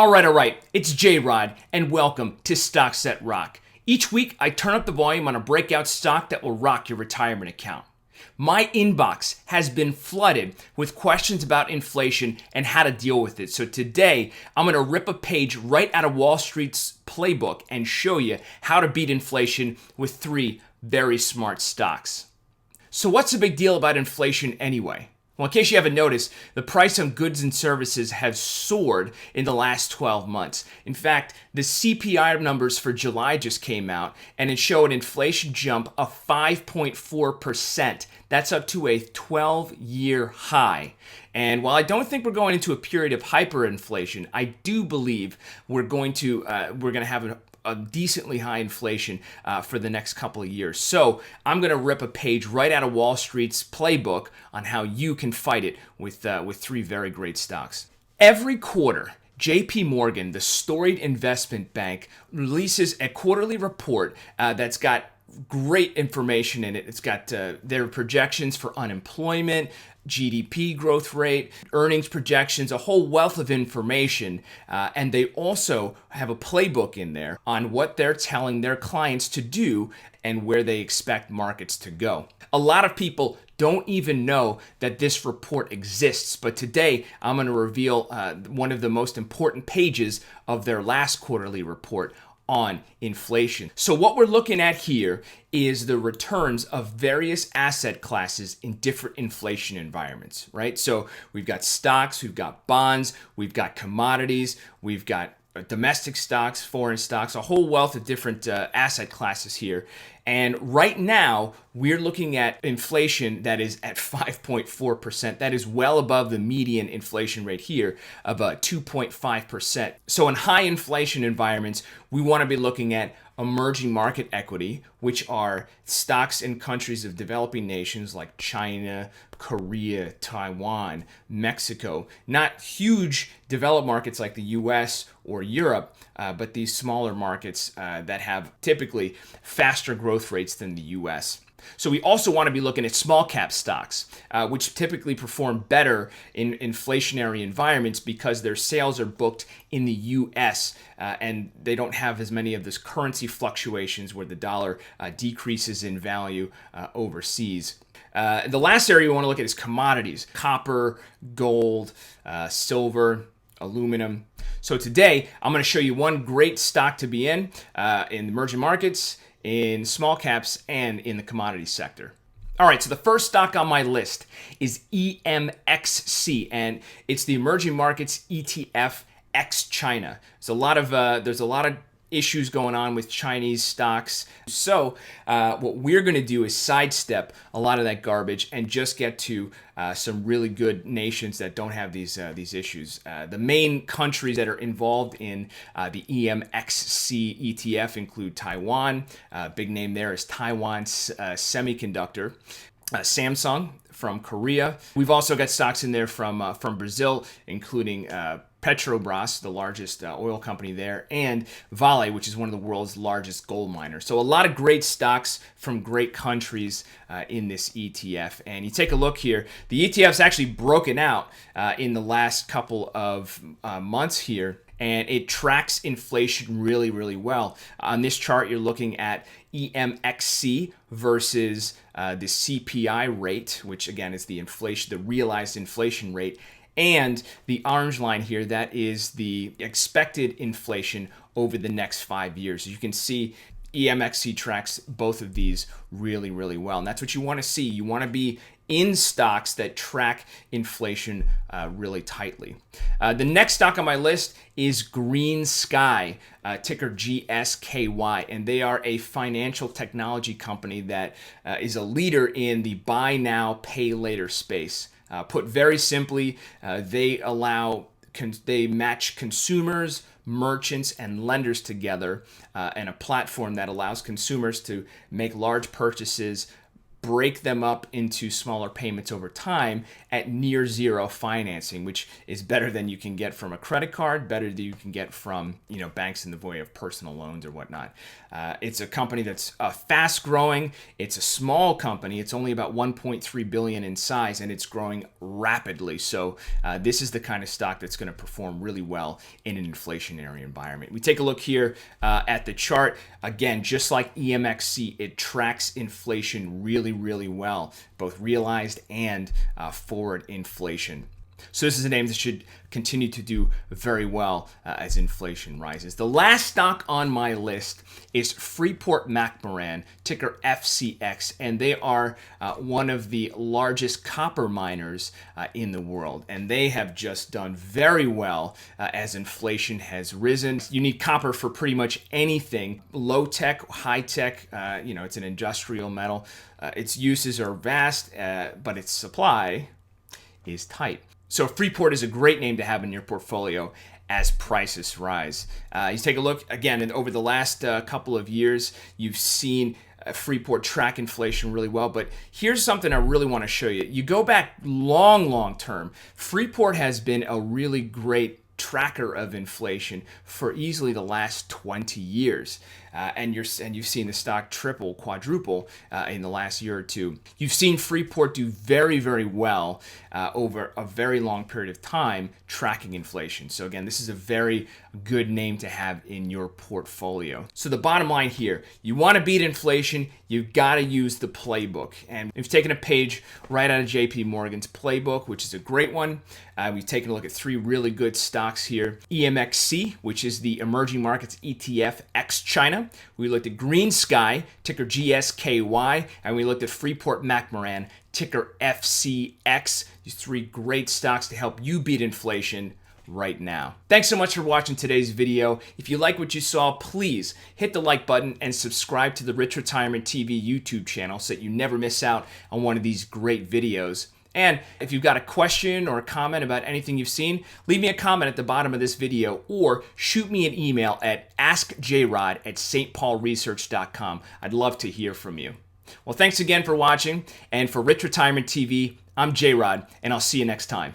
All right. It's J-Rod, and welcome to Stocks That Rock. Each week, I turn up the volume on a breakout stock that will rock your retirement account. My inbox has been flooded with questions about inflation and how to deal with it. So today, I'm going to rip a page right out of Wall Street's Playbook and show you how to beat inflation with 3 very smart stocks. So what's the big deal about inflation anyway? Well, in case you haven't noticed, the price on goods and services has soared in the last 12 months. In fact, the CPI numbers for July just came out, and it showed an inflation jump of 5.4%. That's up to a 12-year high. And while I don't think we're going into a period of hyperinflation, I do believe we're going to have a decently high inflation for the next couple of years. So I'm going to rip a page right out of Wall Street's Playbook on how you can fight it with 3 very great stocks. Every quarter, JP Morgan, the storied investment bank, releases a quarterly report that's got great information in it. It's got their projections for unemployment, GDP growth rate, earnings projections, a whole wealth of information. And they also have a playbook in there on what they're telling their clients to do and where they expect markets to go. A lot of people don't even know that this report exists, but today I'm going to reveal one of the most important pages of their last quarterly report on inflation. So what we're looking at here is the returns of various asset classes in different inflation environments, right? So we've got stocks, we've got bonds, we've got commodities, we've got domestic stocks, foreign stocks, a whole wealth of different asset classes here. And right now, we're looking at inflation that is at 5.4%. That is well above the median inflation rate here of 2.5%. So in high inflation environments, we want to be looking at emerging market equity, which are stocks in countries of developing nations like China, Korea, Taiwan, Mexico. Not huge developed markets like the US or Europe, but these smaller markets that have typically faster growth rates than the US. So we also want to be looking at small cap stocks, which typically perform better in inflationary environments because their sales are booked in the US and they don't have as many of this currency fluctuations where the dollar decreases in value overseas. The last area we want to look at is commodities: copper, gold, silver, aluminum. So today I'm going to show you one great stock to be in emerging markets, in small caps, and in the commodity sector. All right, so the first stock on my list is EMXC, and it's the Emerging Markets ETF ex China. There's a lot of issues going on with Chinese stocks. So what we're going to do is sidestep a lot of that garbage and just get to some really good nations that don't have these issues. The main countries that are involved in the EMXC ETF include Taiwan. Big name there is Taiwan Semiconductor. Samsung from Korea. We've also got stocks in there from Brazil, including Petrobras, the largest oil company there, and Vale, which is one of the world's largest gold miners. So a lot of great stocks from great countries in this ETF. And you take a look here, the ETF's actually broken out in the last couple of months here, and it tracks inflation really, really well. On this chart, you're looking at EMXC versus the CPI rate, which again is the realized inflation rate. And the orange line here, that is the expected inflation over the next 5 years. As you can see, EMXC tracks both of these really, really well. And that's what you want to see. You want to be in stocks that track inflation really tightly. The next stock on my list is Green Sky, ticker GSKY, and they are a financial technology company that is a leader in the buy now, pay later space. Put very simply, they match consumers, merchants, and lenders together in a platform that allows consumers to make large purchases break them up into smaller payments over time at near zero financing, which is better than you can get from a credit card, better than you can get from banks in the way of personal loans or whatnot. It's a company that's fast growing. It's a small company. It's only about 1.3 billion in size, and it's growing rapidly. So this is the kind of stock that's going to perform really well in an inflationary environment. We take a look here at the chart. Again, just like EMXC, it tracks inflation really, really well, both realized and forward inflation. So this is a name that should continue to do very well as inflation rises. The last stock on my list is Freeport-McMoRan, ticker FCX, and they are one of the largest copper miners in the world, and they have just done very well as inflation has risen. You need copper for pretty much anything, low tech, high tech. It's an industrial metal. Its uses are vast, but its supply is tight. So Freeport is a great name to have in your portfolio as prices rise. You take a look, again, and over the last couple of years, you've seen Freeport track inflation really well. But here's something I really want to show you. You go back long term, Freeport has been a really great tracker of inflation for easily the last 20 years. And you've seen the stock triple, quadruple in the last year or two. You've seen Freeport do very, very well over a very long period of time tracking inflation. So again, this is a very good name to have in your portfolio. So the bottom line here, you want to beat inflation, you've got to use the playbook. And we've taken a page right out of JP Morgan's playbook, which is a great one. We've taken a look at 3 really good stocks here. EMXC, which is the emerging markets ETF ex-China. We looked at Green Sky, ticker GSKY, and we looked at Freeport-McMoRan, ticker FCX. These 3 great stocks to help you beat inflation right now. Thanks so much for watching today's video. If you like what you saw, please hit the like button and subscribe to the Rich Retirement TV YouTube channel so that you never miss out on one of these great videos. And if you've got a question or a comment about anything you've seen, leave me a comment at the bottom of this video or shoot me an email at askjrod@stpaulresearch.com. I'd love to hear from you. Well, thanks again for watching. And for Rich Retirement TV, I'm J-Rod, and I'll see you next time.